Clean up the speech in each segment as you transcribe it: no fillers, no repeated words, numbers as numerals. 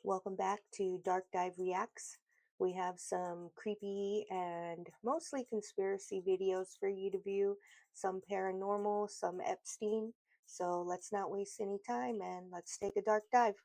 Welcome back to Dark Dive Reacts. We have some creepy and mostly conspiracy videos for you to view, some paranormal, some Epstein. So let's not waste any time and let's take a dark dive.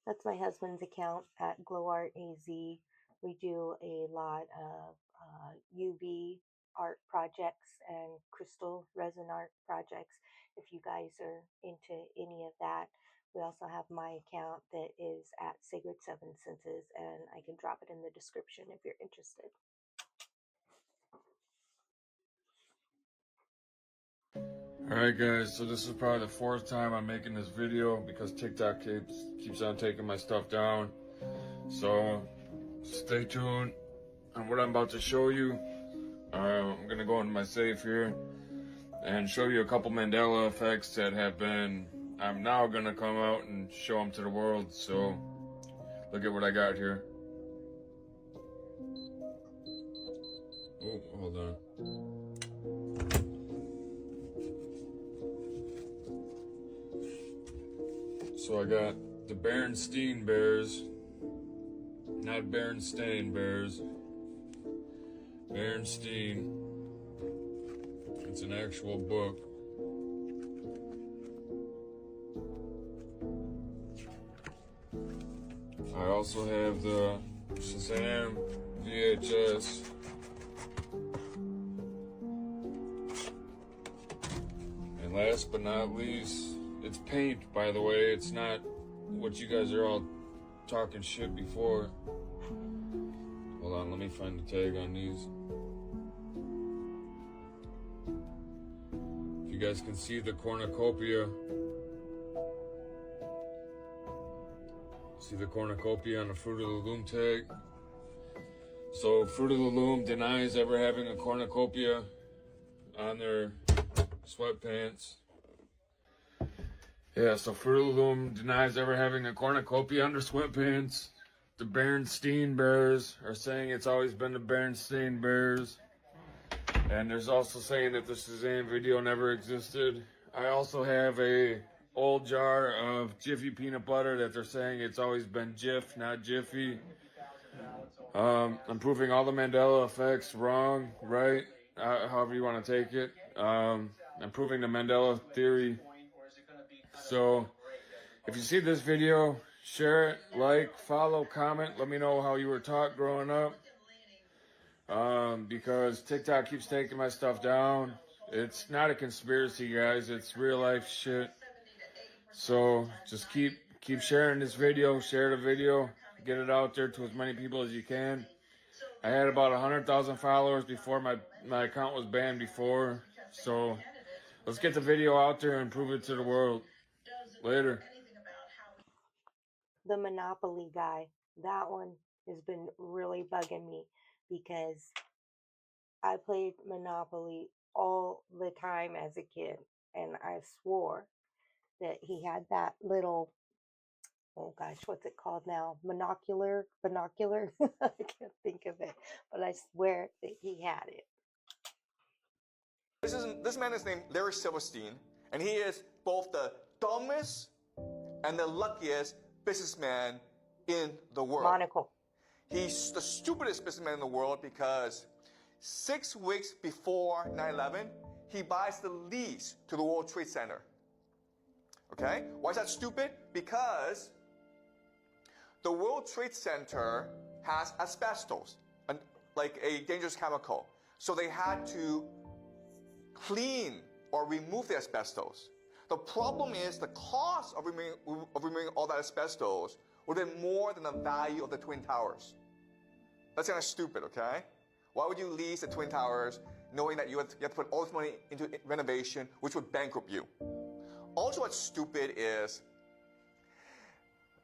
That's my husband's account at GlowArtAZ. We do a lot of UV art projects and crystal resin art projects. If you guys are into any of that, we also have my account that is at Sacred Seven Senses, and I can drop it in the description if you're interested. Alright guys, so this is probably the fourth time I'm making this video because TikTok keeps on taking my stuff down. So stay tuned on what I'm about to show you. I'm gonna go into my safe here and show you a couple Mandela effects that I'm now gonna come out and show them to the world. So look at what I got here. Oh, hold on. So I got the Berenstain Bears, not Berenstain Bears, Berenstain. It's an actual book. I also have the Shazam VHS. And last but not least, it's paint, by the way. It's not what you guys are all talking shit before. Hold on, let me find the tag on these. If you guys can see the cornucopia. See the cornucopia on the Fruit of the Loom tag? So Fruit of the Loom denies ever having a cornucopia on their sweatpants. Yeah, so Fruit of the Loom denies ever having a cornucopia under sweatpants. The Berenstain Bears are saying it's always been the Berenstain Bears. And there's also saying that the Shazam video never existed. I also have a old jar of Jiffy peanut butter that they're saying it's always been Jif, not Jiffy. I'm proving all the Mandela effects wrong, right? However you want to take it. I'm proving the Mandela theory. So, if you see this video, share it, like, follow, comment. Let me know how you were taught growing up. Because TikTok keeps taking my stuff down. It's not a conspiracy, guys. It's real life shit. So, just keep sharing this video. Share the video. Get it out there to as many people as you can. I had about 100,000 followers before my account was banned before. So, let's get the video out there and prove it to the world. Later. The Monopoly guy, that one has been really bugging me because I played Monopoly all the time as a kid, and I swore that he had that little, oh gosh, what's it called now? Binocular? I can't think of it, but I swear that he had it. This man is named Larry Silverstein, and he is both the dumbest and the luckiest businessman in the world. Monocle. He's the stupidest businessman in the world because 6 weeks before 9/11, he buys the lease to the World Trade Center. Okay? Why is that stupid? Because the World Trade Center has asbestos, like a dangerous chemical. So they had to clean or remove the asbestos. The problem is the cost of removing all that asbestos would have been more than the value of the Twin Towers. That's kind of stupid, okay? Why would you lease the Twin Towers knowing that you have to put all this money into renovation, which would bankrupt you? Also, what's stupid is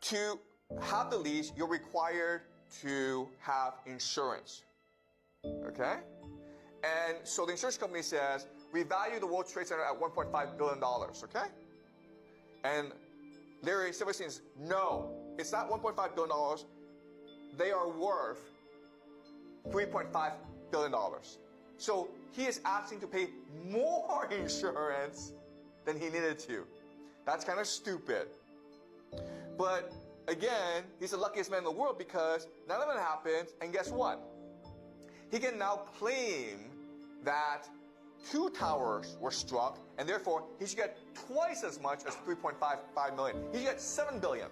to have the lease, you're required to have insurance, okay? And so the insurance company says, we value the World Trade Center at $1.5 billion, okay? And Larry Silverstein says, no, it's not $1.5 billion. They are worth $3.5 billion. So he is asking to pay more insurance than he needed to. That's kind of stupid. But again, he's the luckiest man in the world because none of it happens, and guess what? He can now claim that 2 towers were struck, and therefore he should get twice as much as $3.55 million. He should get $7 billion.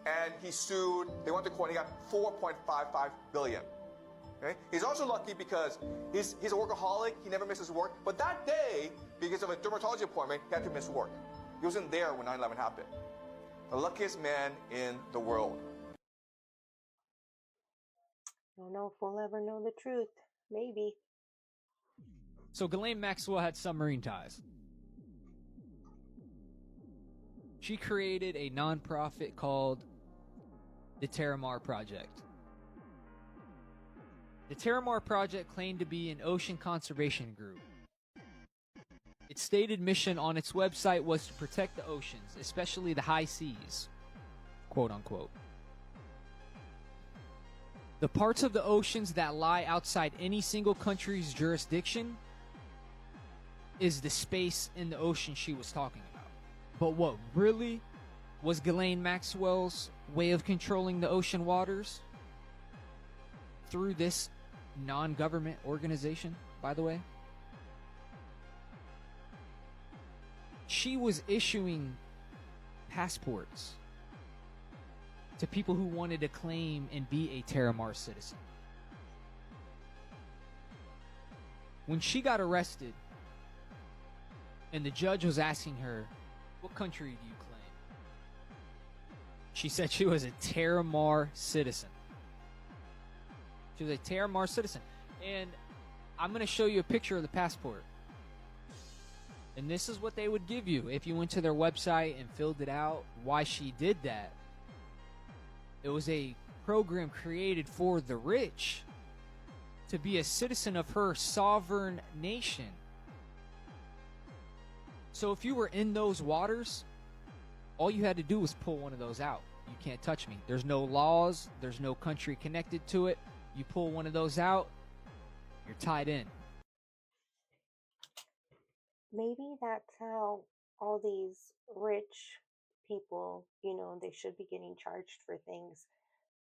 And he sued, they went to court, and he got $4.55 billion. Okay? He's also lucky because he's a workaholic, he never misses work, but that day, because of a dermatology appointment, he had to miss work. He wasn't there when 9/11 happened. The luckiest man in the world. I don't know if we'll ever know the truth. Maybe. So Ghislaine Maxwell had submarine ties. She created a nonprofit called the Terramar Project. The Terramar Project claimed to be an ocean conservation group. Its stated mission on its website was to protect the oceans, especially the high seas, quote unquote. The parts of the oceans that lie outside any single country's jurisdiction is the space in the ocean she was talking about. But what really was Ghislaine Maxwell's way of controlling the ocean waters? Through this non-government organization, by the way. She was issuing passports to people who wanted to claim and be a Terramar citizen. When she got arrested and the judge was asking her, what country do you claim? She said she was a Terramar citizen. She was a Terramar citizen. And I'm going to show you a picture of the passport. And this is what they would give you if you went to their website and filled it out. Why she did that. It was a program created for the rich to be a citizen of her sovereign nation. So if you were in those waters, all you had to do was pull one of those out. You can't touch me. There's no laws. There's no country connected to it. You pull one of those out, you're tied in. Maybe that's how all these rich people, they should be getting charged for things,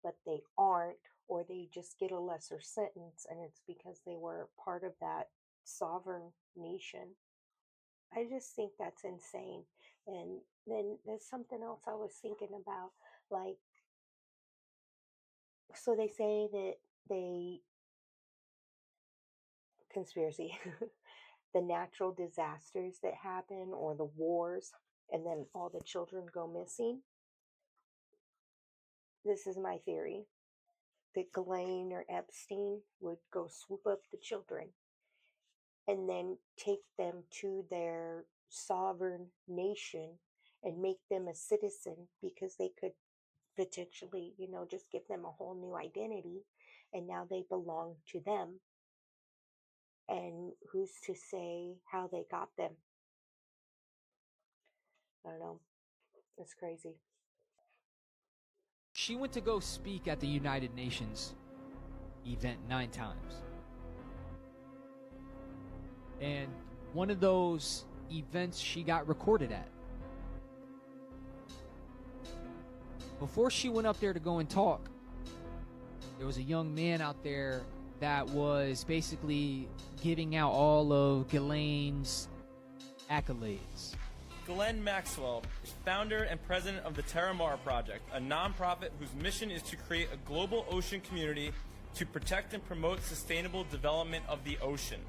but they aren't, or they just get a lesser sentence, and it's because they were part of that sovereign nation. I just think that's insane. And then there's something else I was thinking about, like, so they say that conspiracy, the natural disasters that happen or the wars, and then all the children go missing. This is my theory, that Ghislaine or Epstein would go swoop up the children and then take them to their sovereign nation and make them a citizen, because they could potentially, just give them a whole new identity, and now they belong to them. And who's to say how they got them? I don't know. It's crazy. She went to go speak at the United Nations event 9 times. And one of those events she got recorded at. Before she went up there to go and talk, there was a young man out there that was basically giving out all of Ghislaine's accolades. Glenn Maxwell is founder and president of the Paranormal Project, a nonprofit whose mission is to create a global ocean community to protect and promote sustainable development of the ocean.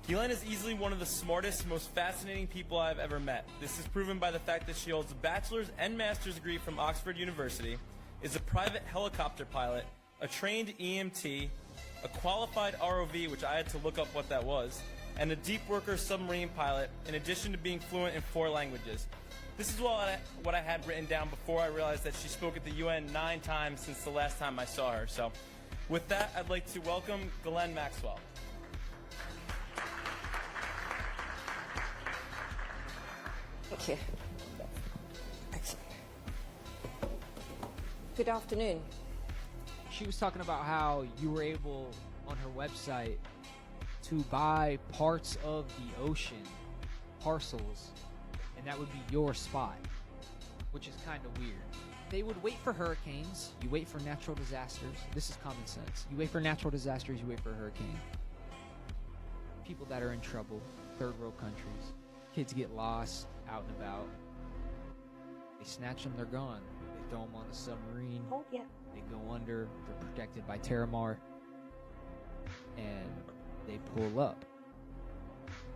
Glenn is easily one of the smartest, most fascinating people I've ever met. This is proven by the fact that she holds a bachelor's and master's degree from Oxford University, is a private helicopter pilot, a trained EMT, a qualified ROV, which I had to look up what that was, and a deep worker submarine pilot, in addition to being fluent in 4 languages. This is what I had written down before I realized that she spoke at the UN 9 times since the last time I saw her. So with that, I'd like to welcome Glenn Maxwell. Thank you. Excellent. Good afternoon. She was talking about how you were able on her website to buy parts of the ocean, parcels, and that would be your spot, which is kind of weird. They would wait for hurricanes, you wait for natural disasters. This is common sense. You wait for natural disasters, you wait for a hurricane. People that are in trouble, third world countries, kids get lost out and about. They snatch them, they're gone. They throw them on a submarine. Oh, yeah. They go under, they're protected by Terramar, and they pull up.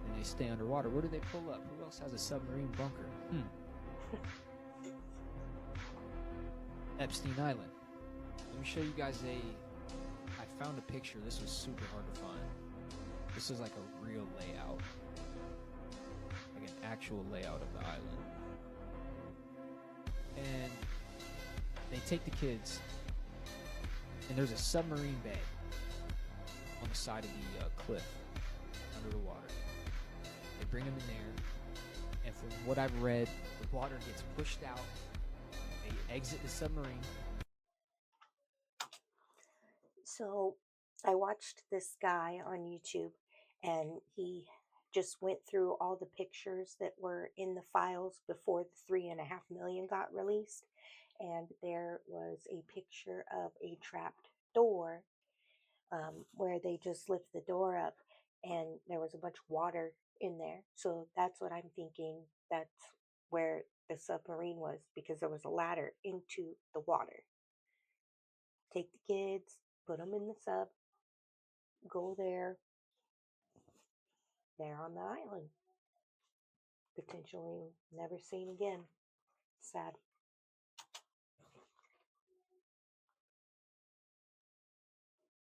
And they stay underwater. Where do they pull up? Who else has a submarine bunker? Epstein Island. Let me show you guys I found a picture. This was super hard to find. This is like a real layout. Like an actual layout of the island. And they take the kids, and there's a submarine bay on the side of the cliff under the water. They bring them in there, and from what I've read, the water gets pushed out. They exit the submarine. So I watched this guy on YouTube, and he just went through all the pictures that were in the files before the 3.5 million got released. And there was a picture of a trapped door where they just lift the door up, and there was a bunch of water in there. So that's what I'm thinking. That's where the submarine was, because there was a ladder into the water. Take the kids, put them in the sub, go there. They're on the island. Potentially never seen again. Sad.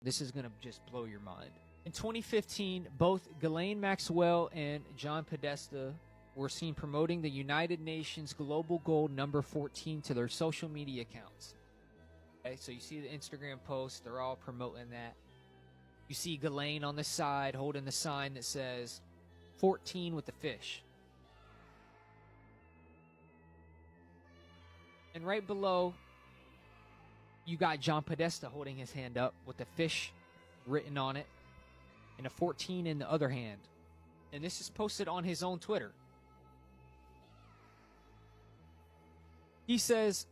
This is going to just blow your mind. In 2015, both Ghislaine Maxwell and John Podesta were seen promoting the United Nations Global Goal number 14 to their social media accounts. Okay, so you see the Instagram posts, they're all promoting that. You see Ghislaine on the side holding the sign that says 14 with the fish. And right below, you got John Podesta holding his hand up with the fish written on it and a 14 in the other hand. And this is posted on his own Twitter. He says,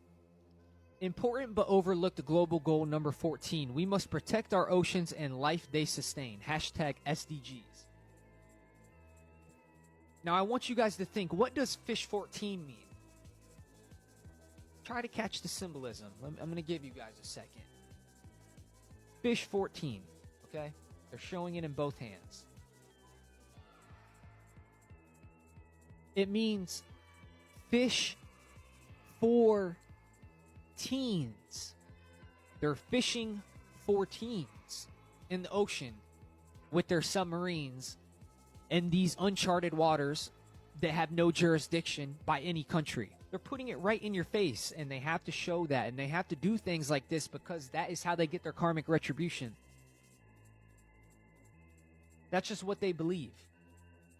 important but overlooked global goal number 14. We must protect our oceans and life they sustain. Hashtag SDGs. Now I want you guys to think, what does fish 14 mean? Try to catch the symbolism. I'm going to give you guys a second. Fish 14, okay? They're showing it in both hands. It means fish for teens. They're fishing for teens in the ocean with their submarines in these uncharted waters that have no jurisdiction by any country. They're putting it right in your face, and they have to show that, and they have to do things like this because that is how they get their karmic retribution. That's just what they believe.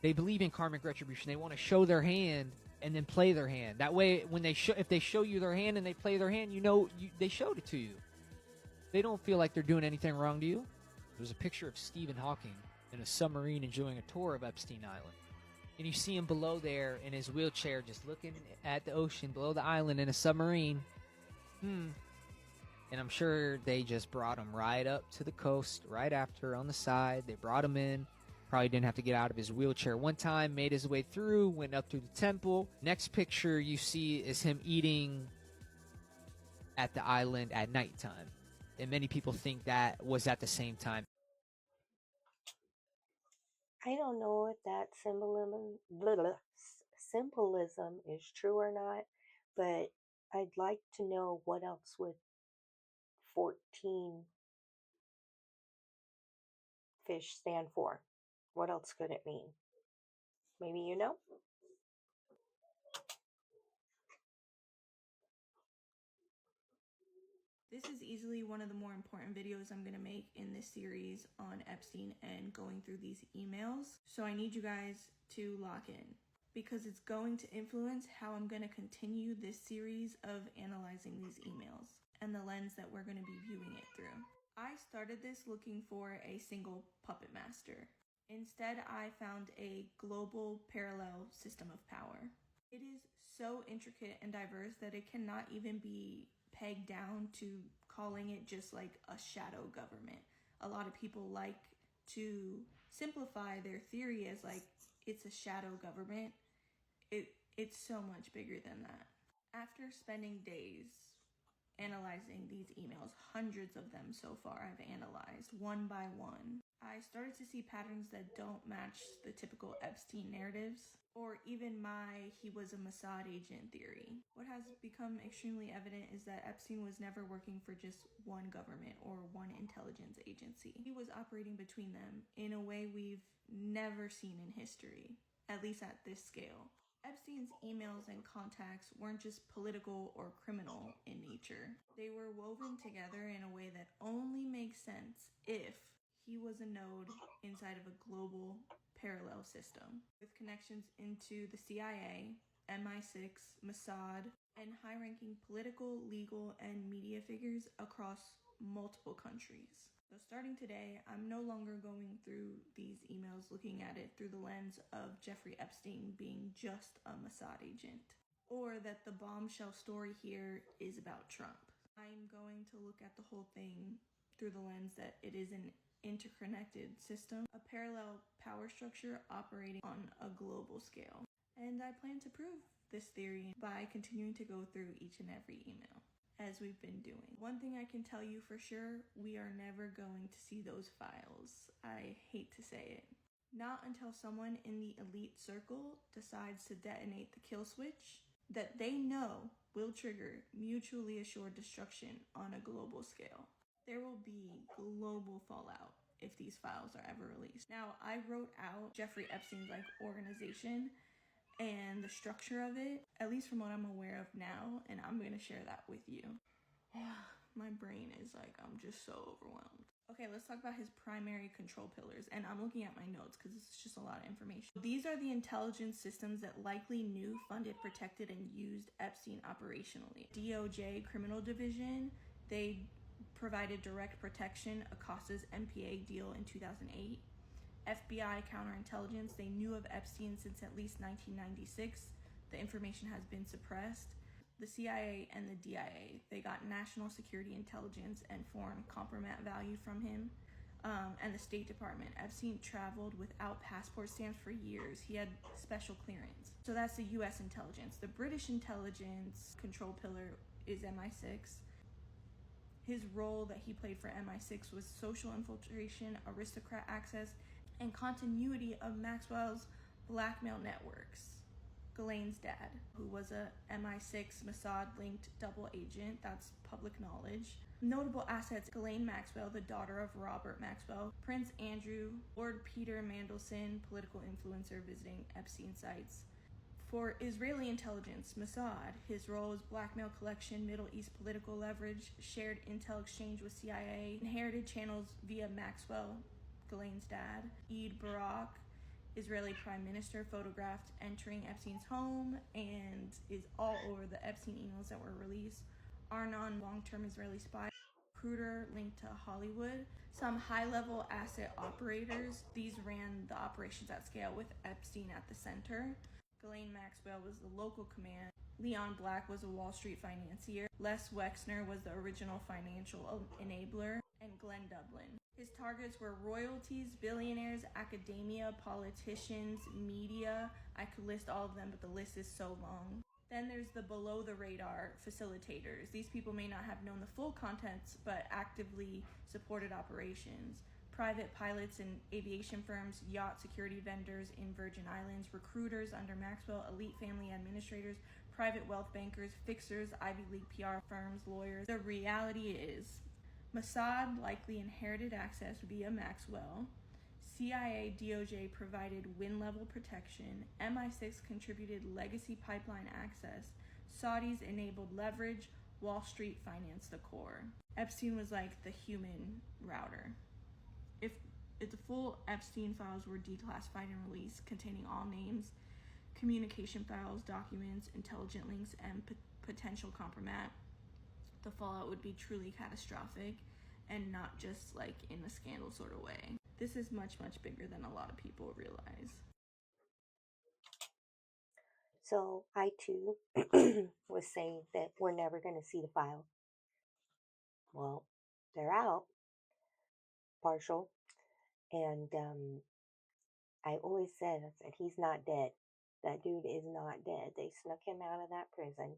They believe in karmic retribution. They want to show their hand and then play their hand. That way, when if they show you their hand and they play their hand, you know they showed it to you. They don't feel like they're doing anything wrong to you. There's a picture of Stephen Hawking in a submarine enjoying a tour of Epstein Island. And you see him below there in his wheelchair just looking at the ocean below the island in a submarine. And I'm sure they just brought him right up to the coast right after on the side. They brought him in, Probably didn't have to get out of his wheelchair one time, made his way through, went up through the temple. Next picture you see is him eating at the island at nighttime. And many people think that was at the same time. I don't know if that symbolism is true or not, but I'd like to know what else would 14 fish stand for. What else could it mean? Maybe you know? This is easily one of the more important videos I'm going to make in this series on Epstein and going through these emails. So I need you guys to lock in because it's going to influence how I'm going to continue this series of analyzing these emails and the lens that we're going to be viewing it through. I started this looking for a single puppet master. Instead, I found a global parallel system of power. It is so intricate and diverse that it cannot even be pegged down to calling it just like a shadow government. A lot of people like to simplify their theory as like it's a shadow government. It's so much bigger than that. After spending days analyzing these emails, hundreds of them so far I've analyzed one by one, I started to see patterns that don't match the typical Epstein narratives or even my he was a Mossad agent theory. What has become extremely evident is that Epstein was never working for just one government or one intelligence agency. He was operating between them in a way we've never seen in history, at least at this scale. Epstein's emails and contacts weren't just political or criminal in nature. They were woven together in a way that only makes sense if he was a node inside of a global parallel system with connections into the CIA, MI6, Mossad, and high-ranking political, legal, and media figures across multiple countries. So starting today, I'm no longer going through these emails looking at it through the lens of Jeffrey Epstein being just a Mossad agent, or that the bombshell story here is about Trump. I'm going to look at the whole thing through the lens that it is an interconnected system, a parallel power structure operating on a global scale. And I plan to prove this theory by continuing to go through each and every email, as we've been doing. One thing I can tell you for sure, we are never going to see those files. I hate to say it. Not until someone in the elite circle decides to detonate the kill switch that they know will trigger mutually assured destruction on a global scale. There will be global fallout if these files are ever released. Now, I wrote out Jeffrey Epstein's organization and the structure of it, at least from what I'm aware of now, and I'm going to share that with you. My brain is I'm just so overwhelmed. Okay, let's talk about his primary control pillars, and I'm looking at my notes because it's just a lot of information. These are the intelligence systems that likely knew, funded, protected, and used Epstein operationally. DOJ Criminal Division, they provided direct protection, Acosta's MPA deal in 2008. FBI counterintelligence, they knew of Epstein since at least 1996. The information has been suppressed. The CIA and the DIA, they got national security intelligence and foreign compromise value from him. And the State Department. Epstein traveled without passport stamps for years. He had special clearance. So that's the US intelligence. The British intelligence control pillar is MI6. His role that he played for MI6 was social infiltration, aristocrat access, and continuity of Maxwell's blackmail networks. Ghislaine's dad, who was a MI6 Mossad-linked double agent, that's public knowledge. Notable assets: Ghislaine Maxwell, the daughter of Robert Maxwell, Prince Andrew, Lord Peter Mandelson, political influencer visiting Epstein sites. For Israeli intelligence, Mossad, his role is blackmail collection, Middle East political leverage, shared intel exchange with CIA, inherited channels via Maxwell, Ghislaine's dad. Eid Barak, Israeli prime minister, photographed entering Epstein's home and is all over the Epstein emails that were released. Arnon, long-term Israeli spy. Recruiter linked to Hollywood. Some high-level asset operators. These ran the operations at scale with Epstein at the center. Ghislaine Maxwell was the local command. Leon Black was a Wall Street financier. Les Wexner was the original financial enabler. And Glenn Dublin His targets were royalties, billionaires, academia, politicians, media. I could list all of them, but the list is so long. Then there's the below the radar facilitators. These people may not have known the full contents, but actively supported operations. Private pilots in aviation firms, yacht security vendors in Virgin Islands, recruiters under Maxwell, elite family administrators, private wealth bankers, fixers, Ivy League PR firms, lawyers. The reality is, Mossad likely inherited access via Maxwell. CIA DOJ provided wind-level protection. MI6 contributed legacy pipeline access. Saudis enabled leverage. Wall Street financed the core. Epstein was like the human router. If the full Epstein files were declassified and released, containing all names, communication files, documents, intelligent links, and potential compromat, the fallout would be truly catastrophic and not just like in a scandal sort of way. This is much, much bigger than a lot of people realize. So I too was saying that we're never going to see the file. Well, they're out, partial, and I always said, he's not dead. That dude is not dead. They snuck him out of that prison,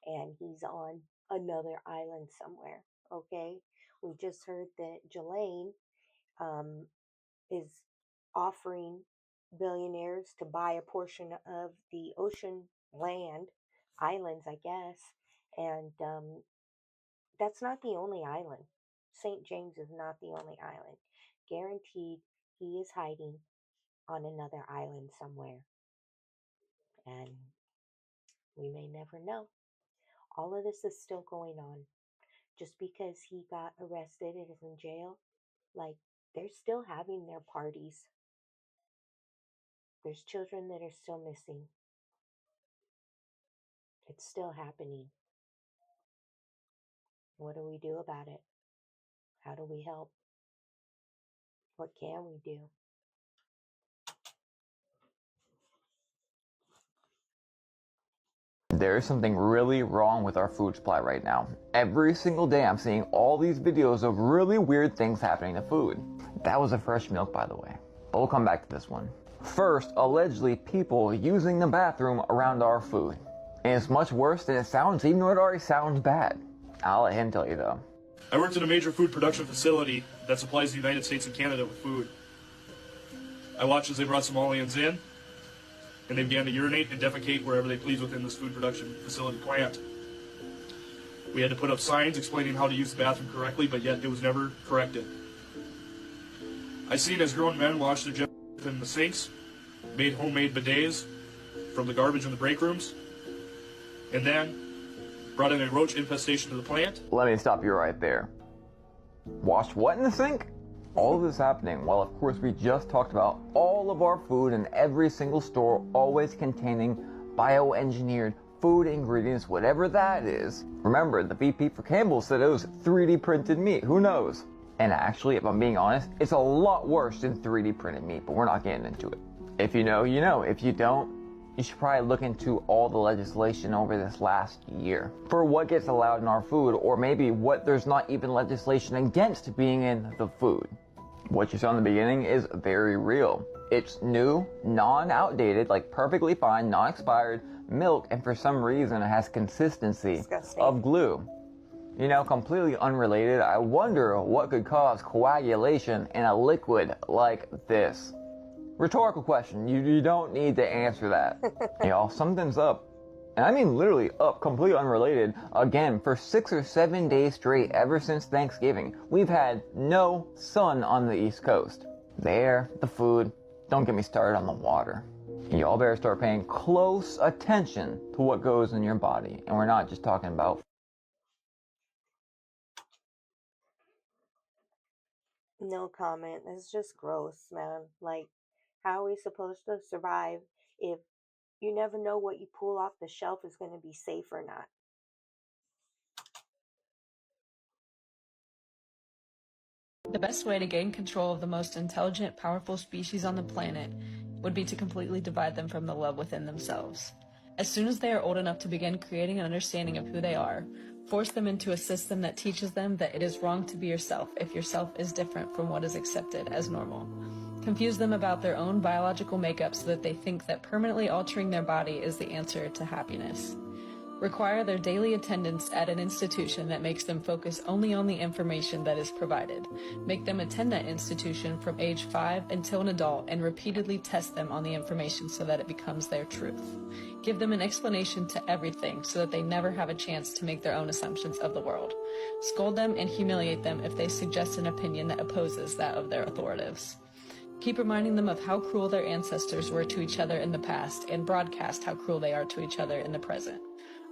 and he's on another island somewhere. Okay, we just heard that Jelaine is offering billionaires to buy a portion of the ocean land, islands, I guess, and that's not the only island. St. James is not the only island. Guaranteed, he is hiding on another island somewhere. And we may never know. All of this is still going on. Just because he got arrested and is in jail, like, they're still having their parties. There's children that are still missing. It's still happening. What do we do about it? How do we help? What can we do? There is something really wrong with our food supply right now. Every single day I'm seeing all these videos of really weird things happening to food. That was a fresh milk, by the way. But we'll come back to this one. First, allegedly people using the bathroom around our food. And it's much worse than it sounds, even though it already sounds bad. I'll let him tell you though. I worked at a major food production facility that supplies the United States and Canada with food. I watched as they brought Somalians in, and they began to urinate and defecate wherever they pleased within this food production facility plant. We had to put up signs explaining how to use the bathroom correctly, but yet it was never corrected. I seen as grown men wash their genitals in the sinks, made homemade bidets from the garbage in the break rooms, and then brought in a roach infestation to the plant. Let me stop you right there. Wash what in the sink? All of this happening while, of course, we just talked about all of our food in every single store always containing bioengineered food ingredients, whatever that is. Remember, the VP for Campbell said it was 3D printed meat. Who knows? And actually, if I'm being honest, it's a lot worse than 3D printed meat, but we're not getting into it. If you know, you know. If you don't, you should probably look into all the legislation over this last year for what gets allowed in our food, or maybe what there's not even legislation against being in the food. What you saw in the beginning is very real. It's new, non-outdated, like perfectly fine, non-expired milk, and for some reason it has consistency of glue. You know, completely unrelated, I wonder what could cause coagulation in a liquid like this. Rhetorical question, you don't need to answer that. Y'all, something's up. And I mean literally up, completely unrelated. Again, for 6 or 7 days straight, ever since Thanksgiving, we've had no sun on the East Coast. The air, the food, don't get me started on the water. Y'all better start paying close attention to what goes in your body. And we're not just talking about No comment. It's just gross, man. Like, how are we supposed to survive if you never know what you pull off the shelf is going to be safe or not? The best way to gain control of the most intelligent, powerful species on the planet would be to completely divide them from the love within themselves. As soon as they are old enough to begin creating an understanding of who they are, Force them into a system that teaches them that it is wrong to be yourself if yourself is different from what is accepted as normal. Confuse them about their own biological makeup so that they think that permanently altering their body is the answer to happiness. Require their daily attendance at an institution that makes them focus only on the information that is provided. Make them attend that institution from age 5 until an adult and repeatedly test them on the information so that it becomes their truth. Give them an explanation to everything so that they never have a chance to make their own assumptions of the world. Scold them and humiliate them if they suggest an opinion that opposes that of their authorities. Keep reminding them of how cruel their ancestors were to each other in the past and broadcast how cruel they are to each other in the present.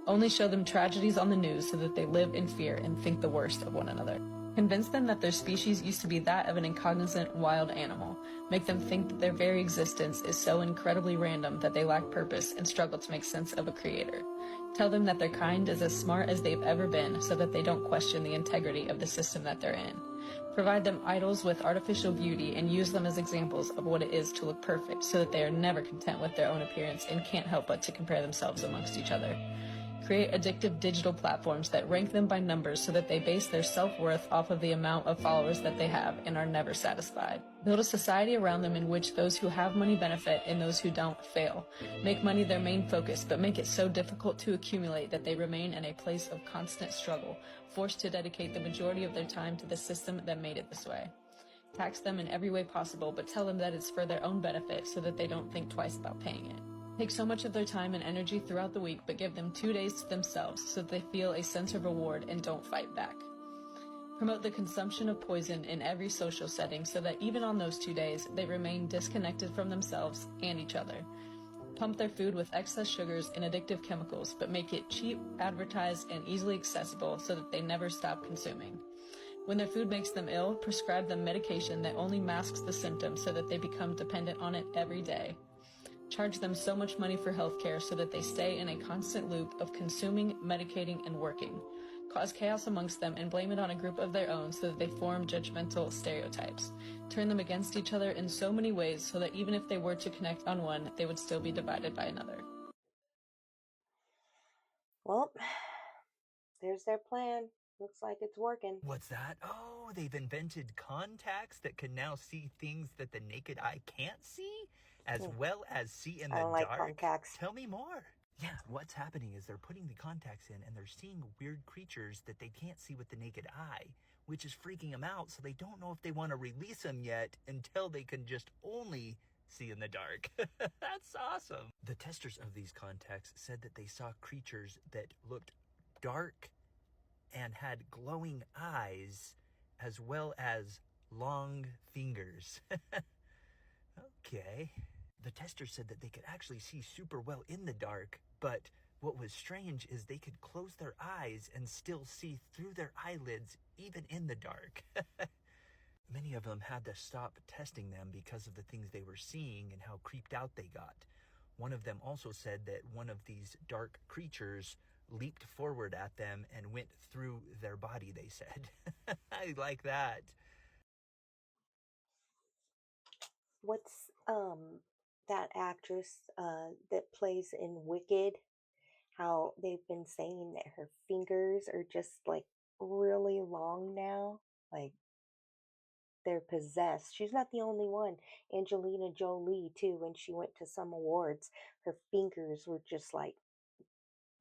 Only show them tragedies on the news so that they live in fear and think the worst of one another. Convince them that their species used to be that of an incognizant wild animal. Make them think that their very existence is so incredibly random that they lack purpose and struggle to make sense of a creator. Tell them that their kind is as smart as they've ever been so that they don't question the integrity of the system that they're in. Provide them idols with artificial beauty and use them as examples of what it is to look perfect so that they are never content with their own appearance and can't help but to compare themselves amongst each other. Create addictive digital platforms that rank them by numbers so that they base their self-worth off of the amount of followers that they have and are never satisfied. Build a society around them in which those who have money benefit and those who don't fail. Make money their main focus, but make it so difficult to accumulate that they remain in a place of constant struggle, forced to dedicate the majority of their time to the system that made it this way. Tax them in every way possible, but tell them that it's for their own benefit so that they don't think twice about paying it. Take so much of their time and energy throughout the week, but give them 2 days to themselves so that they feel a sense of reward and don't fight back. Promote the consumption of poison in every social setting so that even on those 2 days, they remain disconnected from themselves and each other. Pump their food with excess sugars and addictive chemicals, but make it cheap, advertised, and easily accessible so that they never stop consuming. When their food makes them ill, prescribe them medication that only masks the symptoms so that they become dependent on it every day. Charge them so much money for healthcare so that they stay in a constant loop of consuming, medicating, and working. Cause chaos amongst them and blame it on a group of their own so that they form judgmental stereotypes. Turn them against each other in so many ways so that even if they were to connect on one, they would still be divided by another. Well, there's their plan. Looks like it's working. What's that? Oh, they've invented contacts that can now see things that the naked eye can't see, as well as see in the I don't like dark. contacts. Tell me more. Yeah, what's happening is they're putting the contacts in and they're seeing weird creatures that they can't see with the naked eye, which is freaking them out, so they don't know if they want to release them yet until they can just only see in the dark. That's awesome. The testers of these contacts said that they saw creatures that looked dark and had glowing eyes as well as long fingers. Okay. The testers said that they could actually see super well in the dark, but what was strange is they could close their eyes and still see through their eyelids even in the dark. Many of them had to stop testing them because of the things they were seeing and how creeped out they got. One of them also said that one of these dark creatures leaped forward at them and went through their body, they said. I like that. What's that actress that plays in Wicked? How they've been saying that her fingers are just like really long now, like they're possessed. She's not the only one. Angelina Jolie too, when she went to some awards, her fingers were just like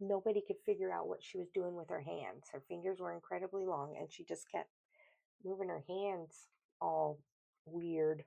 nobody could figure out what she was doing with her hands. Her fingers were incredibly long and she just kept moving her hands all weird.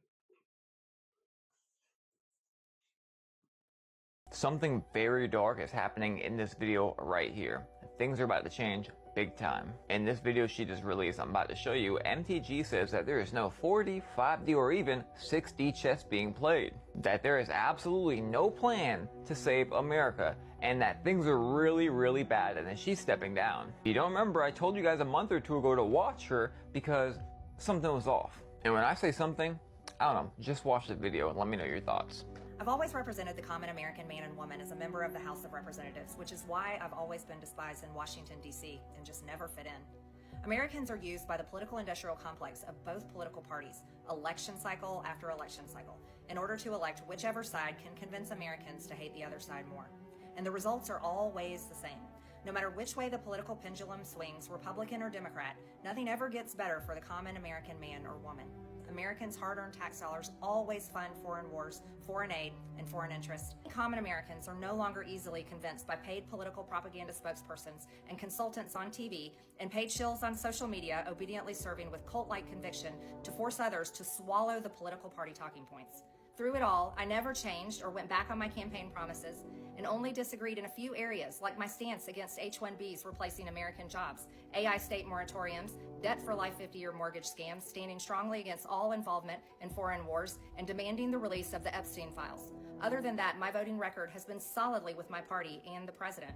Something very dark is happening in this video right here. Things are about to change big time. In this video she just released, I'm about to show you, MTG says that there is no 4D, 5D, or even 6D chess being played. That there is absolutely no plan to save America, and that things are really, really bad, and then she's stepping down. If you don't remember, I told you guys a month or two ago to watch her because something was off. And when I say something, I don't know, just watch the video and let me know your thoughts. I've always represented the common American man and woman as a member of the House of Representatives, which is why I've always been despised in Washington, D.C., and just never fit in. Americans are used by the political industrial complex of both political parties, election cycle after election cycle, in order to elect whichever side can convince Americans to hate the other side more. And the results are always the same. No matter which way the political pendulum swings, Republican or Democrat, nothing ever gets better for the common American man or woman. Americans' hard-earned tax dollars always fund foreign wars, foreign aid, and foreign interests. Common Americans are no longer easily convinced by paid political propaganda spokespersons and consultants on TV and paid shills on social media obediently serving with cult-like conviction to force others to swallow the political party talking points. Through it all, I never changed or went back on my campaign promises and only disagreed in a few areas, like my stance against H-1Bs replacing American jobs, AI state moratoriums, debt for life 50-year mortgage scams, standing strongly against all involvement in foreign wars, and demanding the release of the Epstein files. Other than that, my voting record has been solidly with my party and the president.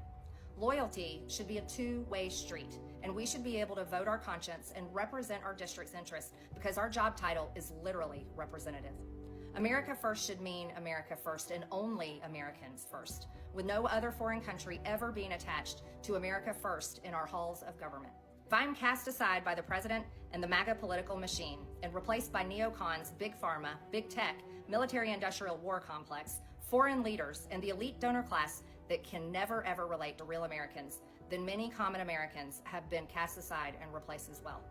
Loyalty should be a two-way street, and we should be able to vote our conscience and represent our district's interests because our job title is literally representative. America first should mean America first and only Americans first, with no other foreign country ever being attached to America first in our halls of government. If I'm cast aside by the president and the MAGA political machine and replaced by neocons, big pharma, big tech, military-industrial war complex, foreign leaders, and the elite donor class that can never ever relate to real Americans, then many common Americans have been cast aside and replaced as well.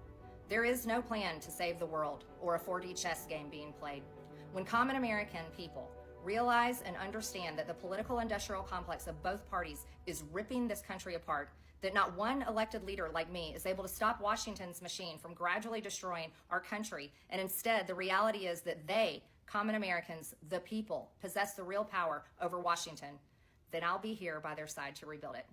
There is no plan to save the world or a 4D chess game being played. When common American people realize and understand that the political industrial complex of both parties is ripping this country apart, that not one elected leader like me is able to stop Washington's machine from gradually destroying our country, and instead the reality is that they, common Americans, the people, possess the real power over Washington, then I'll be here by their side to rebuild it.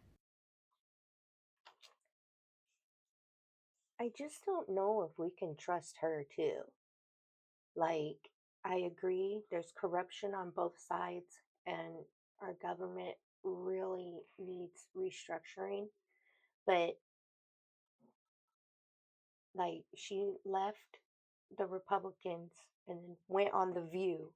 I just don't know if we can trust her too. Like, I agree, there's corruption on both sides, and our government really needs restructuring. But, like, she left the Republicans and then went on The View.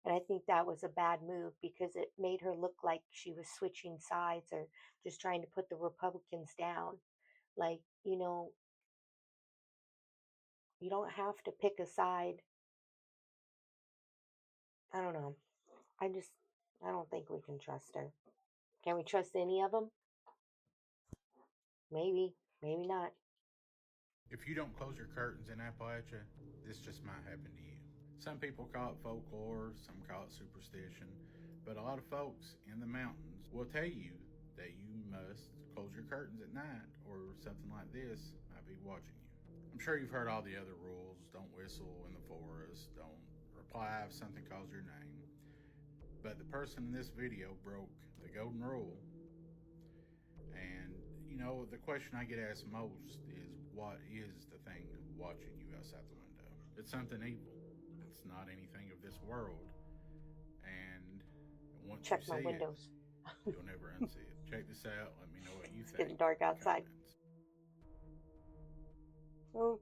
And I think that was a bad move because it made her look like she was switching sides or just trying to put the Republicans down. Like, you don't have to pick a side. I don't know. I don't think we can trust her. Can we trust any of them? Maybe, maybe not. If you don't close your curtains in Appalachia, this just might happen to you. Some people call it folklore, some call it superstition, but a lot of folks in the mountains will tell you that you must close your curtains at night or something like this might be watching you. I'm sure you've heard all the other rules. Don't whistle in the forest, don't reply if something calls your name. But the person in this video broke the golden rule. And, the question I get asked most is, what is the thing watching you outside the window? It's something evil. It's not anything of this world. And once Check you my see windows. it, you'll never unsee it. Check this out. Let me know what you It's think. getting dark outside. Oh.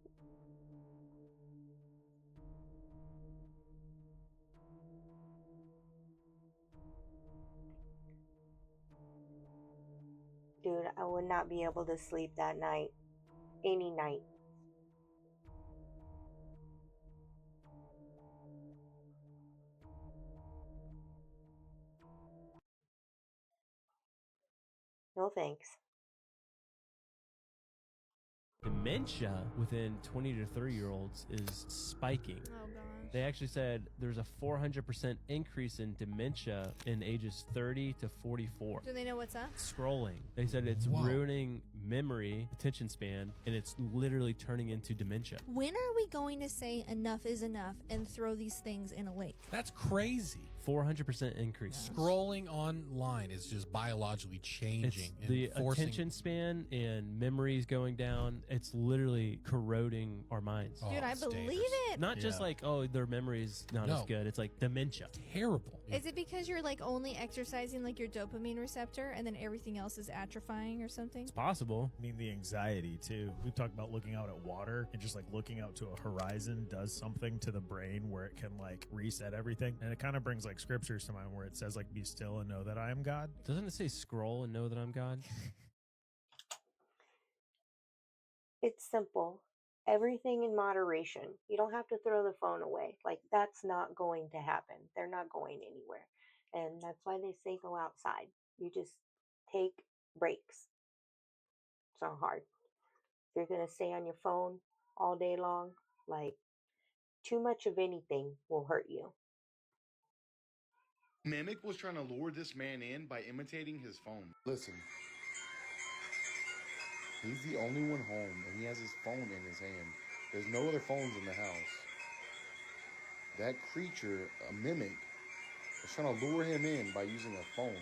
Dude, I would not be able to sleep that night. Any night. No thanks. Dementia within 20 to 30-year-olds is spiking. Oh, gosh. They actually said there's a 400% increase in dementia in ages 30 to 44. Do they know what's up? Scrolling. They said it's ruining memory, attention span, and it's literally turning into dementia. When are we going to say enough is enough and throw these things in a lake? That's crazy. 400% increase. Scrolling online is just biologically changing. It's the and forcing... attention span and memories going down. It's literally corroding our minds. Dude, I believe it. Not just like, oh, their memory's not as good. It's like dementia. Terrible. Is it because you're like only exercising like your dopamine receptor and then everything else is atrophying or something? It's possible. I mean, the anxiety too. We talked about looking out at water and just like looking out to a horizon does something to the brain where it can like reset everything. And it kind of brings like scriptures to mind where it says like, be still and know that I am God. Doesn't it say scroll and know that I'm God? It's simple. Everything in moderation. You don't have to throw the phone away. Like, that's not going to happen. They're not going anywhere. And that's why they say go outside. You just take breaks. works are hard. If you're going to stay on your phone all day long, like, too much of anything will hurt you. Mimic was trying to lure this man in by imitating his phone. Listen. He's the only one home, and he has his phone in his hand. There's no other phones in the house. That creature, a mimic, is trying to lure him in by using a phone.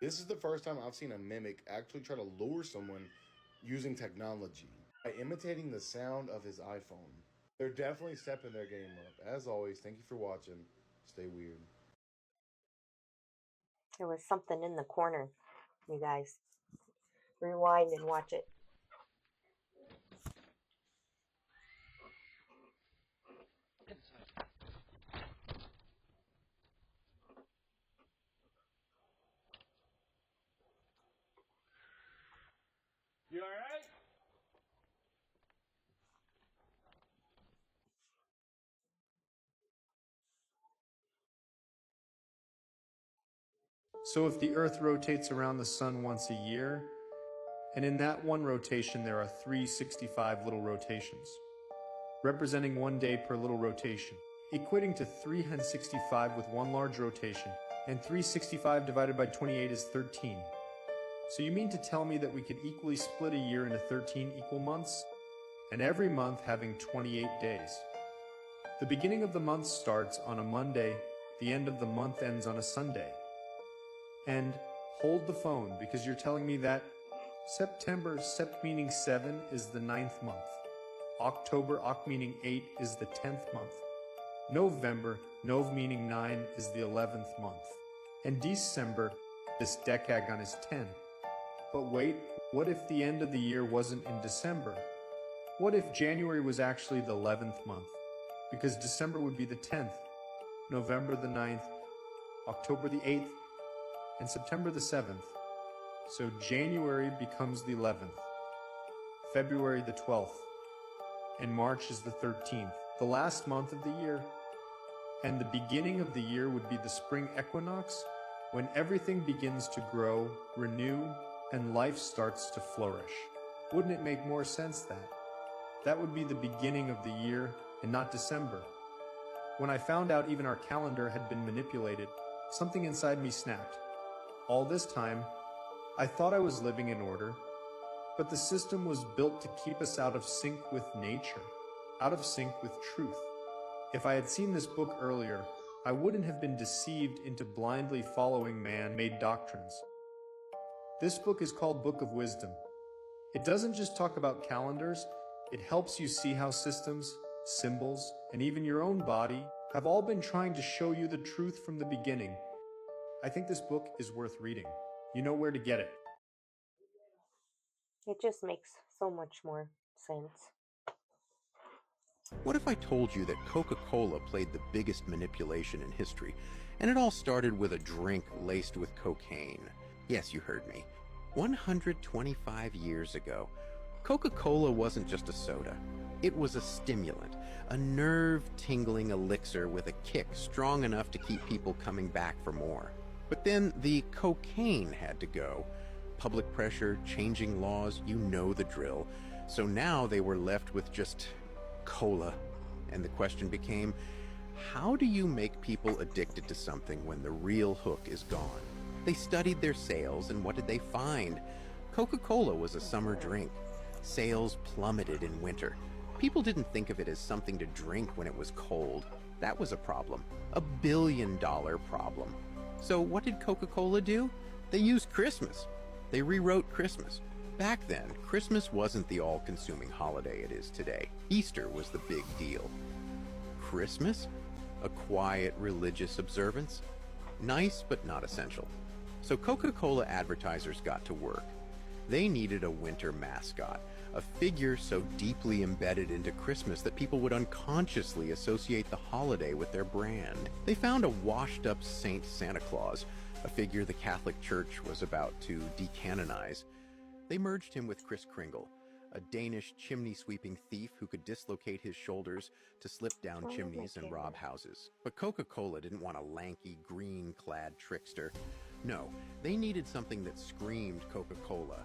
This is the first time I've seen a mimic actually try to lure someone using technology by imitating the sound of his iPhone. They're definitely stepping their game up. As always, thank you for watching. Stay weird. There was something in the corner, you guys. Rewind and watch it. You all right? So if the Earth rotates around the sun once a year, and in that one rotation there are 365 little rotations, representing 1 day per little rotation, equating to 365 with one large rotation, and 365 divided by 28 is 13. So you mean to tell me that we could equally split a year into 13 equal months, and every month having 28 days? The beginning of the month starts on a Monday, the end of the month ends on a Sunday. And hold the phone, because you're telling me that September, sept meaning 7, is the 9th month. October, oct meaning 8, is the 10th month. November, nov meaning 9, is the 11th month. And December, this decagon is 10. But wait, what if the end of the year wasn't in December? What if January was actually the 11th month? Because December would be the 10th, November the 9th, October the 8th, and September the 7th. So January becomes the 11th, February the 12th, and March is the 13th, the last month of the year. And the beginning of the year would be the spring equinox, when everything begins to grow, renew, and life starts to flourish. Wouldn't it make more sense that that would be the beginning of the year and not December? When I found out even our calendar had been manipulated, something inside me snapped. All this time, I thought I was living in order, but the system was built to keep us out of sync with nature, out of sync with truth. If I had seen this book earlier, I wouldn't have been deceived into blindly following man-made doctrines. This book is called Book of Wisdom. It doesn't just talk about calendars, it helps you see how systems, symbols, and even your own body have all been trying to show you the truth from the beginning. I think this book is worth reading. You know where to get it. It just makes so much more sense. What if I told you that Coca-Cola played the biggest manipulation in history, and it all started with a drink laced with cocaine? Yes, you heard me. 125 years ago, Coca-Cola wasn't just a soda. It was a stimulant, a nerve-tingling elixir with a kick strong enough to keep people coming back for more. But then the cocaine had to go. Public pressure, changing laws, you know the drill. So now they were left with just cola. And the question became, how do you make people addicted to something when the real hook is gone? They studied their sales, and what did they find? Coca-Cola was a summer drink. Sales plummeted in winter. People didn't think of it as something to drink when it was cold. That was a problem. $1 billion problem. So what did Coca-Cola do? They used Christmas. They rewrote Christmas. Back then, Christmas wasn't the all-consuming holiday it is today. Easter was the big deal. Christmas? A quiet religious observance? Nice, but not essential. So Coca-Cola advertisers got to work. They needed a winter mascot, a figure so deeply embedded into Christmas that people would unconsciously associate the holiday with their brand. They found a washed-up Saint Santa Claus, a figure the Catholic Church was about to decanonize. They merged him with Kris Kringle, a Danish chimney-sweeping thief who could dislocate his shoulders to slip down chimneys and rob houses. But Coca-Cola didn't want a lanky, green-clad trickster. No, they needed something that screamed Coca-Cola.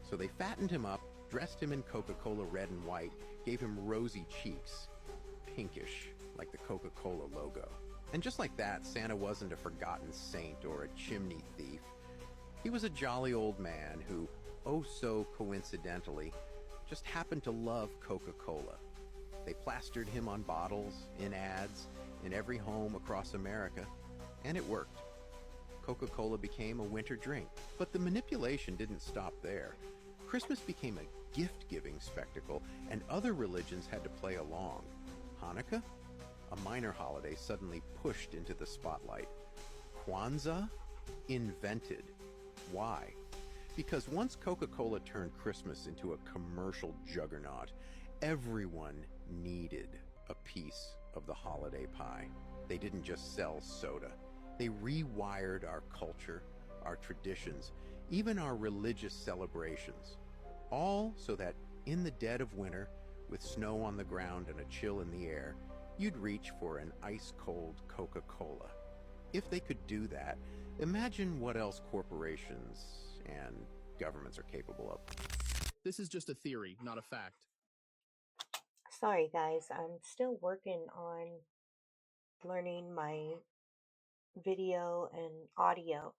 So they fattened him up, dressed him in Coca-Cola red and white, gave him rosy cheeks, pinkish, like the Coca-Cola logo. And just like that, Santa wasn't a forgotten saint or a chimney thief. He was a jolly old man who, oh so coincidentally, just happened to love Coca-Cola. They plastered him on bottles, in ads, in every home across America, and it worked. Coca-Cola became a winter drink, but the manipulation didn't stop there. Christmas became a gift-giving spectacle, and other religions had to play along. Hanukkah, a minor holiday, suddenly pushed into the spotlight. Kwanzaa, invented. Why? Because once Coca-Cola turned Christmas into a commercial juggernaut, everyone needed a piece of the holiday pie. They didn't just sell soda. They rewired our culture, our traditions, even our religious celebrations. All so that in the dead of winter, with snow on the ground and a chill in the air, you'd reach for an ice-cold Coca-Cola. If they could do that, imagine what else corporations and governments are capable of. This is just a theory, not a fact. Sorry, guys, I'm still working on learning my video and audio.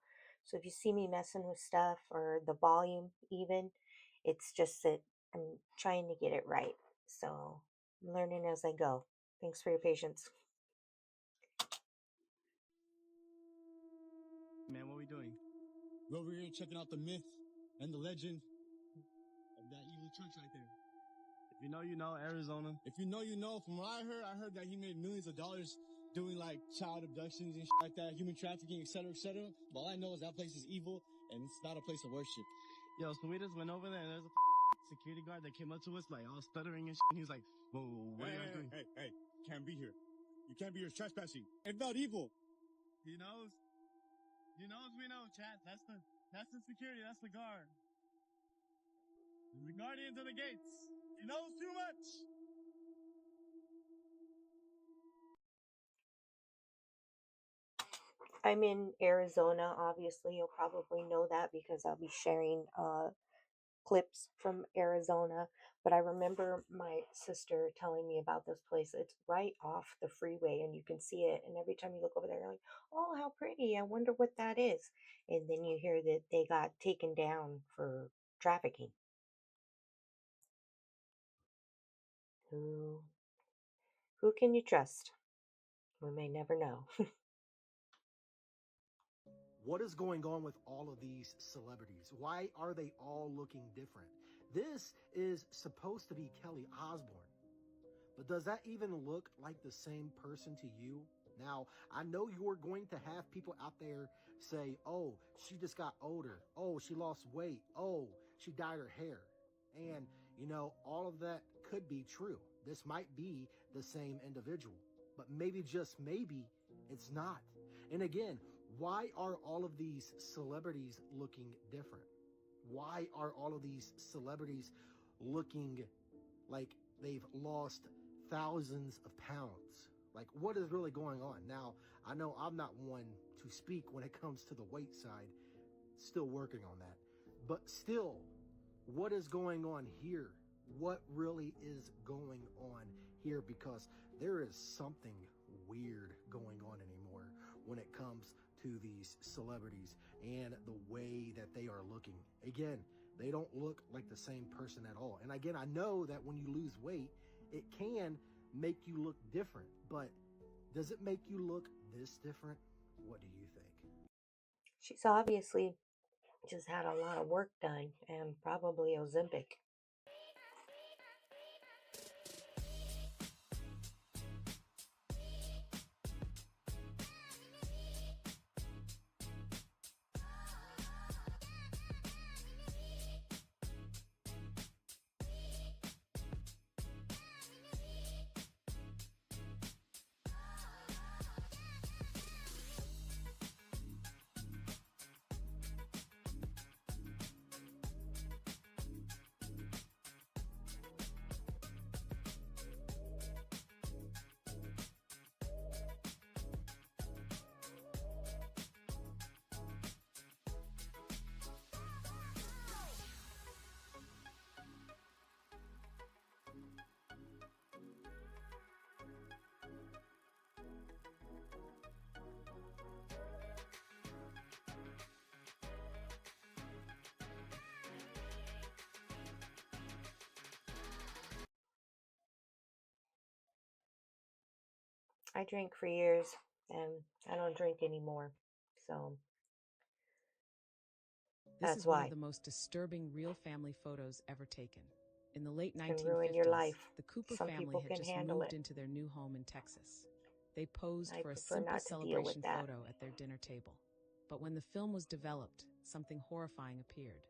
So if you see me messing with stuff or the volume even, it's just that I'm trying to get it right. So I'm learning as I go. Thanks for your patience. Man, what are we doing? We're over here checking out the myth and the legend of that evil church right there. If you know, you know, Arizona. If you know, you know. From what I heard that he made millions of dollars doing like child abductions and shit like that, human trafficking, etc., etc. But all I know is that place is evil and it's not a place of worship. Yo, so we just went over there and there's a security guard that came up to us like all stuttering and shit. And he was like, whoa, what are you guys doing? Hey, can't be here. You can't be here trespassing. It's not evil. He knows. He knows we know, chat. That's the security. That's the guard. The guardians of the gates. He knows too much. I'm in Arizona. Obviously, you'll probably know that because I'll be sharing clips from Arizona. But I remember my sister telling me about this place. It's right off the freeway and you can see it. And every time you look over there, you're like, oh, how pretty. I wonder what that is. And then you hear that they got taken down for trafficking. Who can you trust? We may never know. What is going on with all of these celebrities? Why are they all looking different? This is supposed to be Kelly Osbourne. But does that even look like the same person to you? Now, I know you're going to have people out there say, oh, she just got older. Oh, she lost weight. Oh, she dyed her hair. And, you know, all of that could be true. This might be the same individual. But maybe, just maybe, it's not. And again, why are all of these celebrities looking different? Why are all of these celebrities looking like they've lost thousands of pounds? Like, what is really going on? Now, I know I'm not one to speak when it comes to the weight side. Still working on that. But still, what is going on here? What really is going on here? Because there is something weird going on anymore when it comes to these celebrities and the way that they are looking. Again, they don't look like the same person at all. And again, I know that when you lose weight, it can make you look different, but does it make you look this different? What do you think? She's obviously just had a lot of work done and probably Ozempic. I drank for years and I don't drink anymore. So This that's is one of why. the most disturbing real family photos ever taken. In the late It can ruin your 1950s, life. the Cooper Some family people had can just handle moved it. into their new home in Texas. They posed I for a prefer simple not to deal with celebration that. photo at their dinner table. But when the film was developed, something horrifying appeared.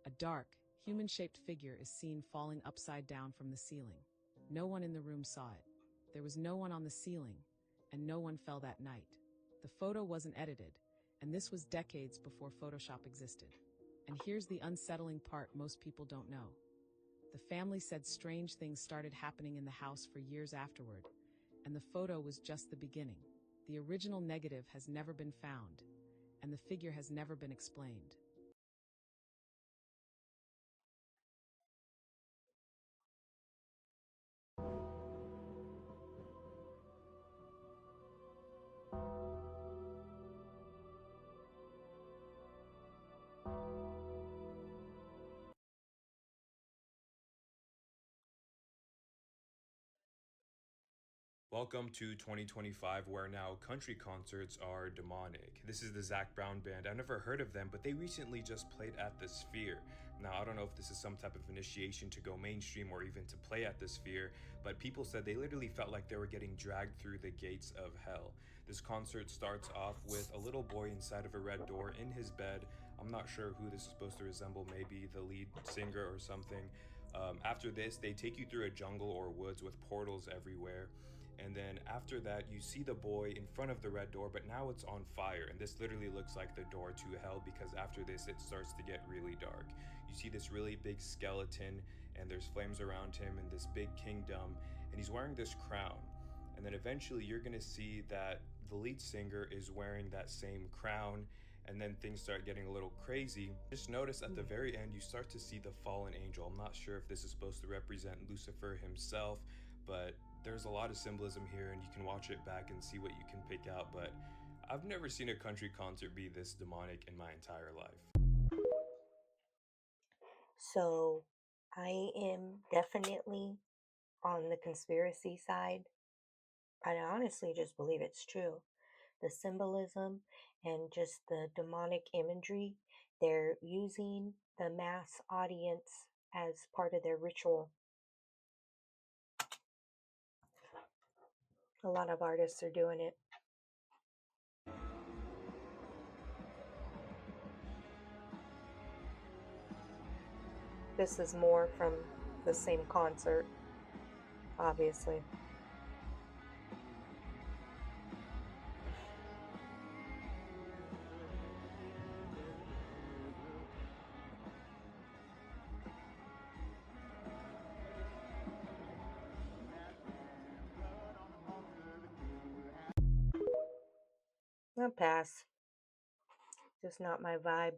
A dark, human-shaped figure is seen falling upside down from the ceiling. No one in the room saw it. There was no one on the ceiling, and no one fell that night. The photo wasn't edited, and this was decades before Photoshop existed. And here's the unsettling part most people don't know. The family said strange things started happening in the house for years afterward, and the photo was just the beginning. The original negative has never been found, and the figure has never been explained. Welcome to 2025, where now country concerts are demonic. This is the Zac Brown Band. I've never heard of them, but they recently just played at the Sphere. Now, I don't know if this is some type of initiation to go mainstream or even to play at the Sphere, but people said they literally felt like they were getting dragged through the gates of hell. This concert starts off with a little boy inside of a red door in his bed. I'm not sure who this is supposed to resemble, maybe the lead singer or something. After this, they take you through a jungle or woods with portals everywhere. And then after that, you see the boy in front of the red door, but now it's on fire. And this literally looks like the door to hell, because after this, it starts to get really dark. You see this really big skeleton, and there's flames around him in this big kingdom, and he's wearing this crown. And then eventually, you're going to see that the lead singer is wearing that same crown. And then things start getting a little crazy. Just notice at the very end, you start to see the fallen angel. I'm not sure if this is supposed to represent Lucifer himself, but there's a lot of symbolism here, and you can watch it back and see what you can pick out. But I've never seen a country concert be this demonic in my entire life. So I am definitely on the conspiracy side. I honestly just believe it's true. The symbolism and just the demonic imagery, they're using the mass audience as part of their ritual. A lot of artists are doing it. This is more from the same concert, obviously. I'll pass. Just not my vibe.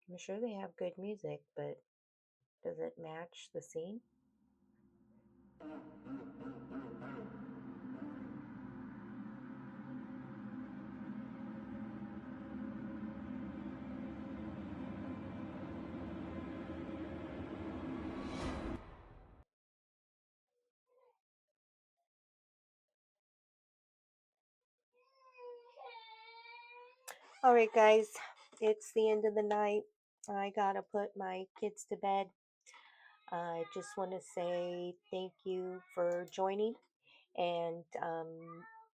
I'm sure they have good music, but does it match the scene? All right, guys, it's the end of the night. I gotta put my kids to bed. I just want to say thank you for joining, and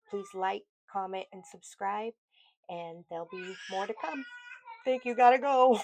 please like, comment, and subscribe, and there'll be more to come. Thank you. Gotta go.